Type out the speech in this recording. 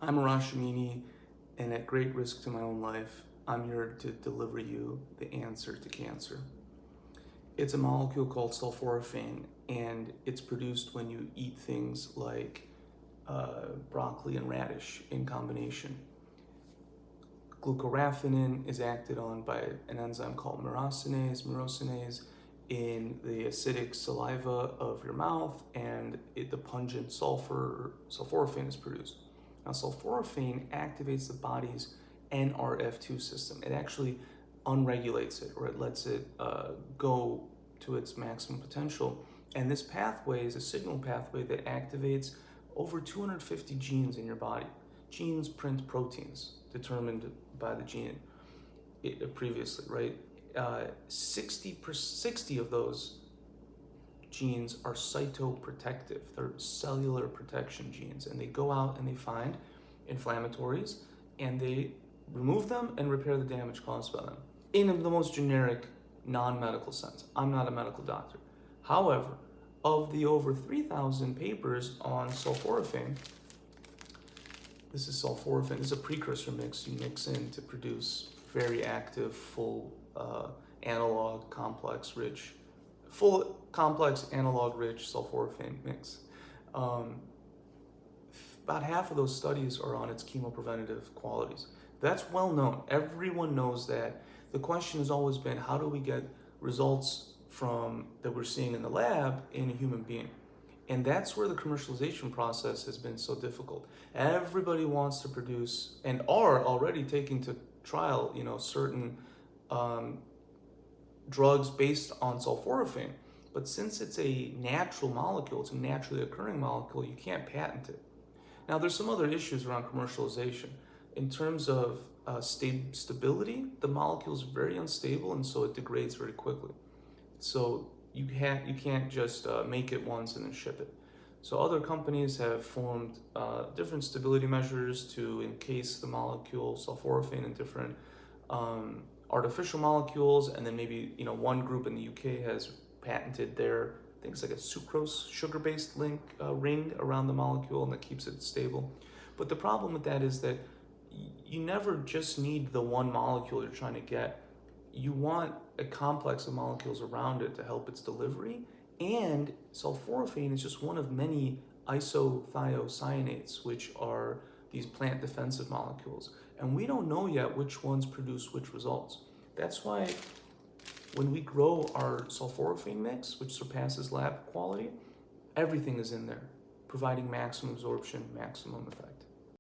I'm Arash Amini, and at great risk to my own life, I'm here to deliver you the answer to cancer. It's a molecule called sulforaphane, and it's produced when you eat things like broccoli and radish in combination. Glucoraphanin is acted on by an enzyme called myrosinase in the acidic saliva of your mouth, and the pungent sulforaphane is produced. Now, sulforaphane activates the body's NRF2 system. It actually unregulates it, or it lets it go to its maximum potential. And this pathway is a signal pathway that activates over 250 genes in your body. Genes print proteins determined by the gene previously, right? 60 of those genes are cytoprotective. They're cellular protection genes, and they go out and they find inflammatories and they remove them and repair the damage caused by them in the most generic, non-medical sense. I'm not a medical doctor. However, of the over 3,000 papers on sulforaphane, this is sulforaphane. This is a precursor mix you mix in to produce very active, full analog complex analog rich sulforaphane mix. About half of those studies are on its chemopreventative qualities. That's well known. Everyone knows that. The question has always been, how do we get results from that we're seeing in the lab in a human being? And that's where the commercialization process has been so difficult. Everybody wants to produce and are already taking to trial, certain drugs based on sulforaphane. But since it's a natural molecule, it's a naturally occurring molecule, you can't patent it. Now, there's some other issues around commercialization. In terms of stability, the molecule is very unstable, and so it degrades very quickly. So you can't just make it once and then ship it. So other companies have formed different stability measures to encase the molecule sulforaphane in different artificial molecules, and then maybe one group in the UK has patented their things like a sucrose sugar-based ring around the molecule, and that keeps it stable. But the problem with that is that you never just need the one molecule you're trying to get. You want a complex of molecules around it to help its delivery, and sulforaphane is just one of many isothiocyanates, which are these plant defensive molecules. And we don't know yet which ones produce which results. That's why when we grow our sulforaphane mix, which surpasses lab quality, everything is in there, providing maximum absorption, maximum effect.